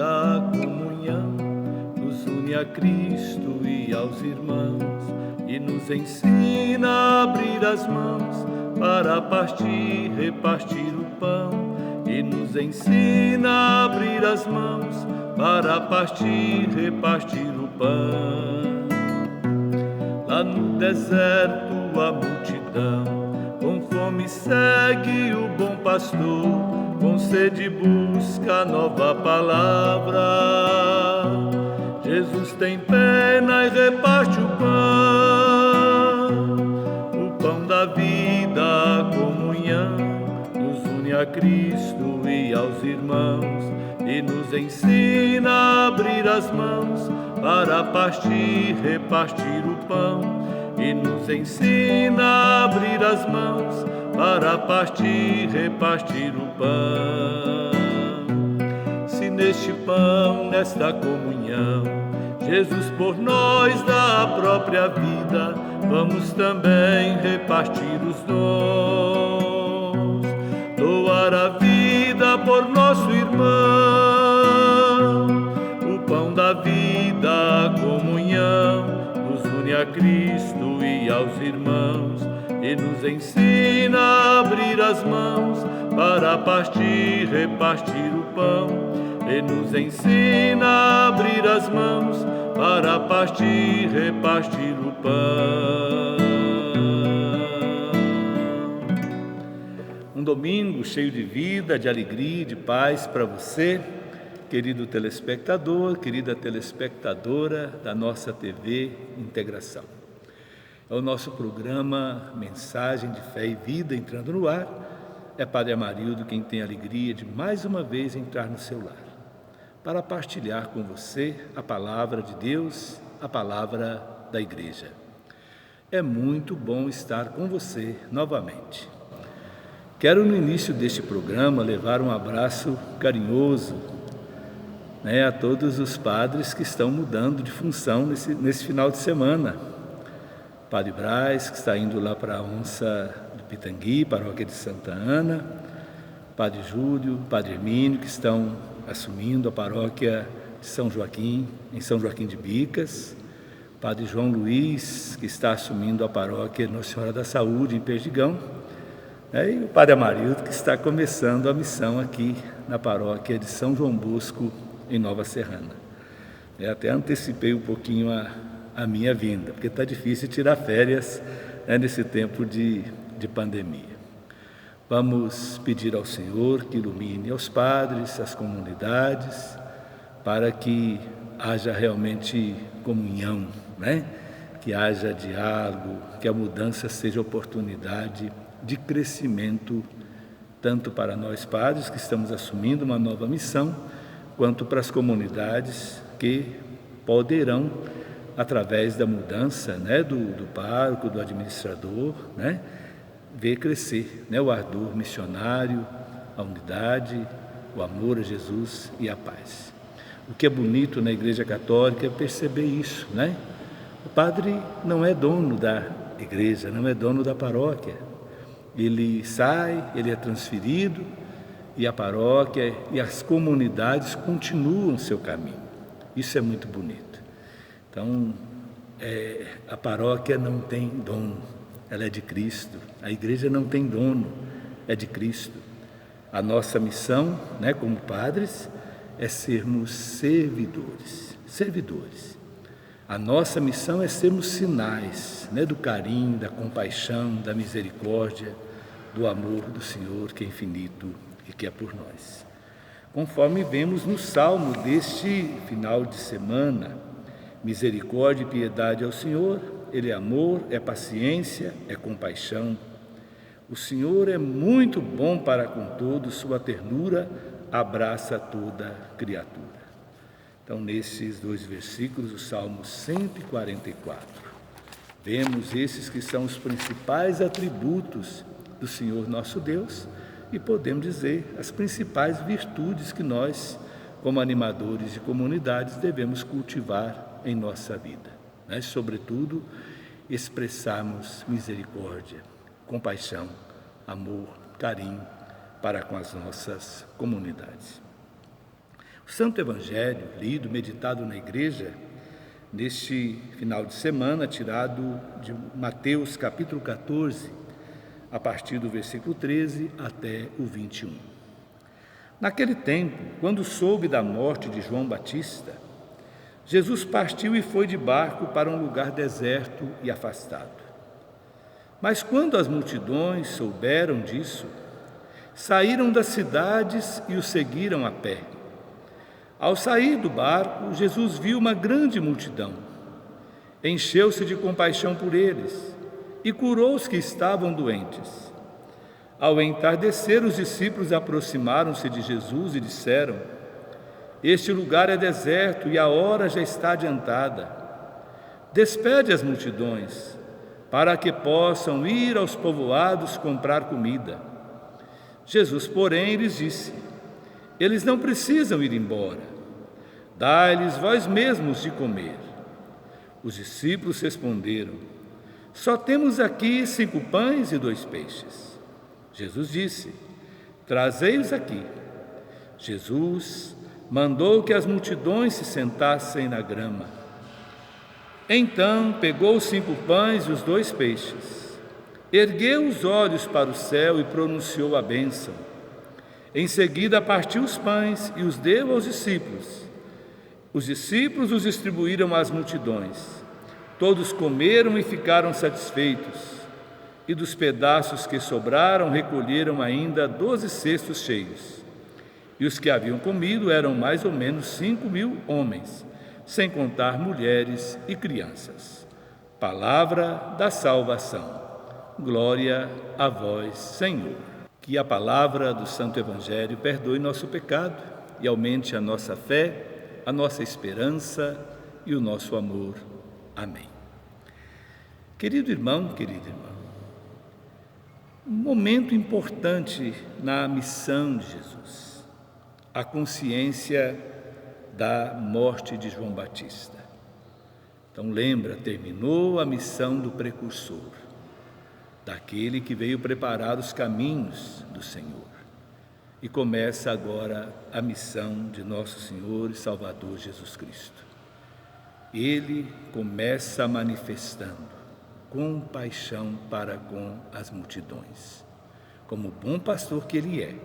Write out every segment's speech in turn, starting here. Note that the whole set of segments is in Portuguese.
da comunhão, nos une a Cristo e aos irmãos, e nos ensina a abrir as mãos para partir, repartir o pão, e nos ensina a abrir as mãos para partir, repartir o pão. Lá no deserto a multidão com fome segue o bom pastor, com sede busca a nova palavra. Jesus tem pena e reparte o pão da vida, a comunhão, nos une a Cristo e aos irmãos, e nos ensina a abrir as mãos para partir, repartir o pão, e nos ensina a abrir as mãos para partir, repartir o pão. Se neste pão, nesta comunhão, Jesus por nós dá a própria vida, vamos também repartir os dons, doar a vida por nosso irmão. O pão da vida, a comunhão, nos une a Cristo e aos irmãos, e nos ensina a abrir as mãos para partir, repartir o pão, e nos ensina a abrir as mãos para partir, repartir o pão. Um domingo cheio de vida, de alegria e de paz para você, querido telespectador, querida telespectadora da nossa TV Integração. É o nosso programa Mensagem de Fé e Vida entrando no ar. É Padre Amarildo quem tem a alegria de mais uma vez entrar no seu lar, para partilhar com você a palavra de Deus, a palavra da Igreja. É muito bom estar com você novamente. Quero no início deste programa levar um abraço carinhoso, a todos os padres que estão mudando de função nesse final de semana. Padre Braz, que está indo lá para a Onça do Pitangui, paróquia de Santa Ana, Padre Júlio, Padre Hermínio, que estão assumindo a paróquia de São Joaquim, em São Joaquim de Bicas, Padre João Luiz, que está assumindo a paróquia Nossa Senhora da Saúde, em Perdigão, e o Padre Amarildo, que está começando a missão aqui na paróquia de São João Bosco, em Nova Serrana. Eu até antecipei um pouquinho a minha vinda, porque está difícil tirar férias nesse tempo de pandemia. Vamos pedir ao Senhor que ilumine aos padres, as comunidades, para que haja realmente comunhão, que haja diálogo, que a mudança seja oportunidade de crescimento, tanto para nós padres que estamos assumindo uma nova missão, quanto para as comunidades que poderão, através da mudança do pároco, do administrador, ver crescer o ardor missionário, a unidade, o amor a Jesus e a paz. O que é bonito na Igreja Católica é perceber isso, O padre não é dono da igreja, não é dono da paróquia. Ele sai, ele é transferido, e a paróquia e as comunidades continuam seu caminho. Isso é muito bonito. Então, a paróquia não tem dono, ela é de Cristo. A igreja não tem dono, é de Cristo. A nossa missão, como padres, é sermos servidores. A nossa missão é sermos sinais, do carinho, da compaixão, da misericórdia, do amor do Senhor, que é infinito e que é por nós. Conforme vemos no salmo deste final de semana, misericórdia e piedade ao Senhor, Ele é amor, é paciência, é compaixão. O Senhor é muito bom para com todos, sua ternura abraça toda criatura. Então, nesses dois versículos, o Salmo 144, vemos esses que são os principais atributos do Senhor nosso Deus, e podemos dizer as principais virtudes que nós, como animadores de comunidades, devemos cultivar em nossa vida. Sobretudo, expressarmos misericórdia, compaixão, amor, carinho para com as nossas comunidades. O Santo Evangelho, lido, meditado na igreja, neste final de semana, tirado de Mateus capítulo 14, a partir do versículo 13 até o 21. Naquele tempo, quando soube da morte de João Batista, Jesus partiu e foi de barco para um lugar deserto e afastado. Mas quando as multidões souberam disso, saíram das cidades e o seguiram a pé. Ao sair do barco, Jesus viu uma grande multidão. Encheu-se de compaixão por eles e curou os que estavam doentes. Ao entardecer, os discípulos aproximaram-se de Jesus e disseram: Este lugar é deserto e a hora já está adiantada. Despede as multidões, para que possam ir aos povoados comprar comida. Jesus, porém, lhes disse: Eles não precisam ir embora. Dai-lhes vós mesmos de comer. Os discípulos responderam: Só temos aqui 5 pães e 2 peixes. Jesus disse: Trazei-os aqui. Jesus mandou que as multidões se sentassem na grama. Então pegou os 5 pães e os 2 peixes, ergueu os olhos para o céu e pronunciou a bênção. Em seguida partiu os pães e os deu aos discípulos. Os discípulos os distribuíram às multidões. Todos comeram e ficaram satisfeitos. E dos pedaços que sobraram, recolheram ainda 12 cestos cheios. E os que haviam comido eram mais ou menos 5.000 homens, sem contar mulheres e crianças. Palavra da salvação. Glória a vós, Senhor. Que a palavra do Santo Evangelho perdoe nosso pecado e aumente a nossa fé, a nossa esperança e o nosso amor. Amém. Querido irmão, querida irmã, um momento importante na missão de Jesus, a consciência da morte de João Batista. Então lembra, terminou a missão do precursor, daquele que veio preparar os caminhos do Senhor. E começa agora a missão de nosso Senhor e Salvador Jesus Cristo. Ele começa manifestando compaixão para com as multidões. Como bom pastor que ele é,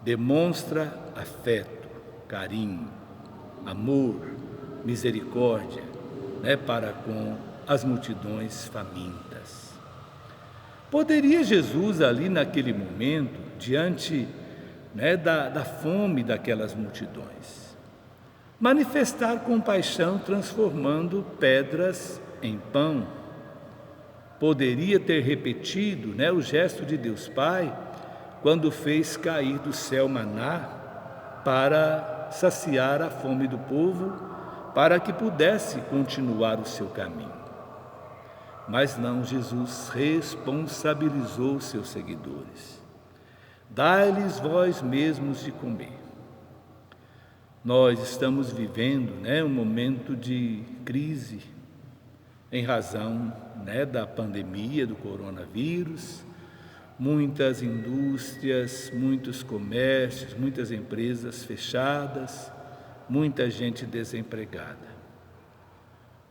demonstra afeto, carinho, amor, misericórdia, para com as multidões famintas. Poderia Jesus ali naquele momento, diante da fome daquelas multidões, manifestar compaixão transformando pedras em pão. Poderia ter repetido o gesto de Deus Pai quando fez cair do céu maná para saciar a fome do povo, para que pudesse continuar o seu caminho. Mas não, Jesus responsabilizou os seus seguidores. Dai-lhes vós mesmos de comer. Nós estamos vivendo um momento de crise em razão da pandemia do coronavírus. Muitas indústrias, muitos comércios, muitas empresas fechadas, muita gente desempregada.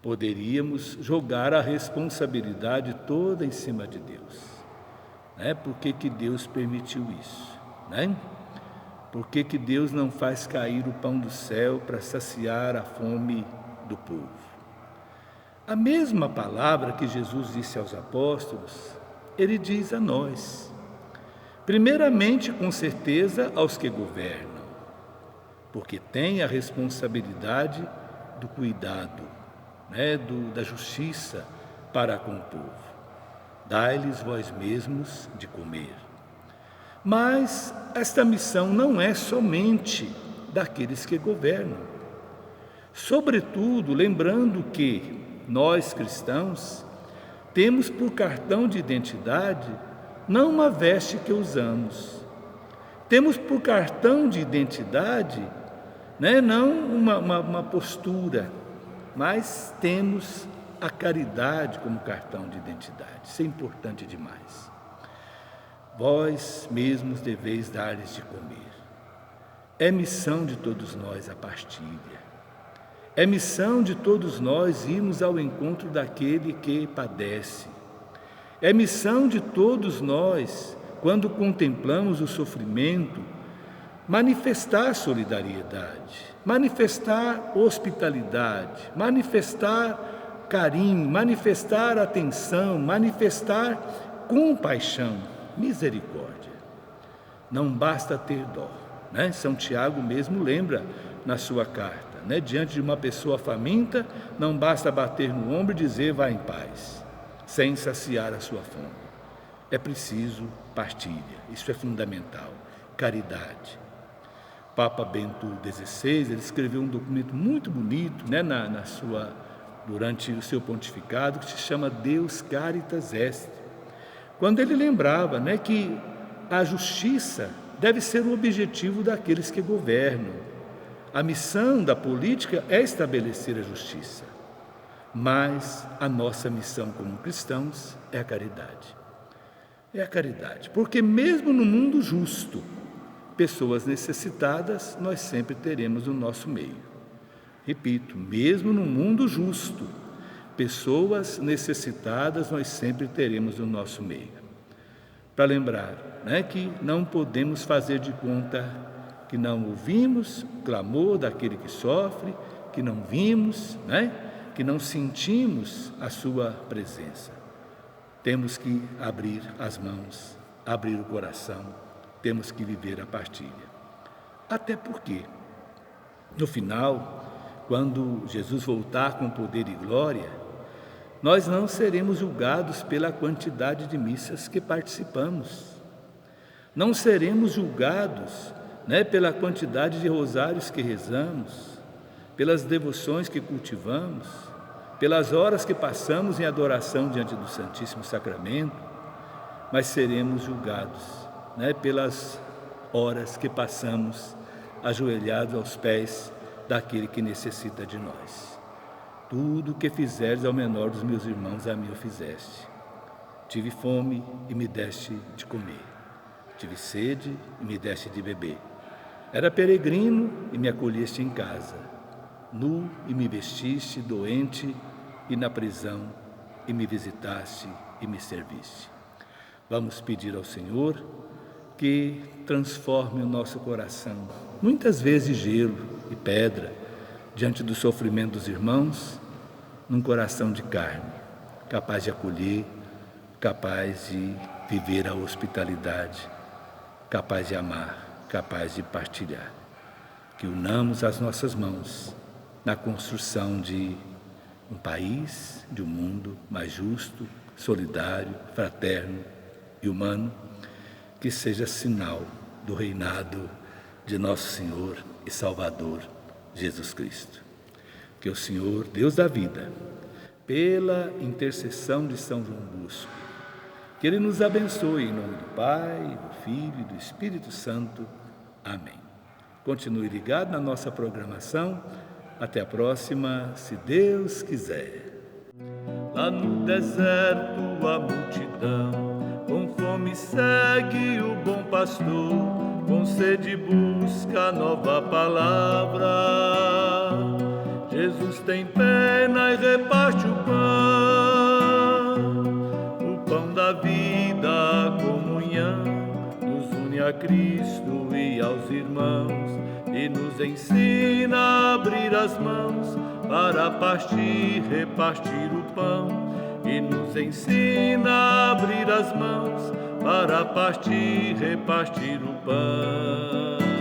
Poderíamos jogar a responsabilidade toda em cima de Deus. Por que que Deus permitiu isso? Por que que Deus não faz cair o pão do céu para saciar a fome do povo? A mesma palavra que Jesus disse aos apóstolos, ele diz a nós. Primeiramente, com certeza, aos que governam, porque têm a responsabilidade do cuidado, da justiça para com o povo. Dai-lhes vós mesmos de comer. Mas esta missão não é somente daqueles que governam. Sobretudo, lembrando que nós cristãos temos por cartão de identidade não uma veste que usamos. Temos por cartão de identidade não uma postura, mas temos a caridade como cartão de identidade. Isso é importante demais. Vós mesmos deveis dar-lhes de comer. É missão de todos nós a partilha. É missão de todos nós irmos ao encontro daquele que padece. É missão de todos nós, quando contemplamos o sofrimento, manifestar solidariedade, manifestar hospitalidade, manifestar carinho, manifestar atenção, manifestar compaixão, misericórdia. Não basta ter dó, né? São Tiago mesmo lembra na sua carta, né? Diante de uma pessoa faminta, não basta bater no ombro e dizer vá em paz, sem saciar a sua fome. É preciso partilha, isso é fundamental, caridade. Papa Bento XVI, ele escreveu um documento muito bonito, né, durante o seu pontificado, que se chama Deus Caritas Est. Quando ele lembrava, né, que a justiça deve ser o objetivo daqueles que governam. A missão da política é estabelecer a justiça, mas a nossa missão como cristãos é a caridade. É a caridade, porque mesmo no mundo justo, pessoas necessitadas nós sempre teremos no nosso meio. Repito, mesmo no mundo justo, pessoas necessitadas nós sempre teremos no nosso meio. Para lembrar, né, que não podemos fazer de conta que não ouvimos o clamor daquele que sofre, que não vimos, né, que não sentimos a sua presença. Temos que abrir as mãos, abrir o coração, temos que viver a partilha. Até porque, no final, quando Jesus voltar com poder e glória, nós não seremos julgados pela quantidade de missas que participamos. Não seremos julgados, né, pela quantidade de rosários que rezamos, pelas devoções que cultivamos, pelas horas que passamos em adoração diante do Santíssimo Sacramento, mas seremos julgados, né, pelas horas que passamos ajoelhados aos pés daquele que necessita de nós. Tudo o que fizeres ao menor dos meus irmãos, a mim o fizeste. Tive fome e me deste de comer. Tive sede e me deste de beber. Era peregrino e me acolheste em casa. Nu e me vestiste, doente e na prisão, e me visitaste e me serviste. Vamos pedir ao Senhor que transforme o nosso coração, muitas vezes gelo e pedra, diante do sofrimento dos irmãos, num coração de carne, capaz de acolher, capaz de viver a hospitalidade, capaz de amar, capaz de partilhar. Que unamos as nossas mãos na construção de um país, de um mundo mais justo, solidário, fraterno e humano, que seja sinal do reinado de nosso Senhor e Salvador, Jesus Cristo. Que o Senhor, Deus da vida, pela intercessão de São João Bosco, que Ele nos abençoe em nome do Pai, do Filho e do Espírito Santo. Amém. Continue ligado na nossa programação. Até a próxima, se Deus quiser. Lá no deserto a multidão com fome segue o bom pastor, com sede busca a nova palavra. Jesus tem pena e reparte o pão da vida, a comunhão, nos une a Cristo e aos irmãos, e nos ensina a abrir as mãos para partir, repartir o pão, e nos ensina a abrir as mãos para partir, repartir o pão.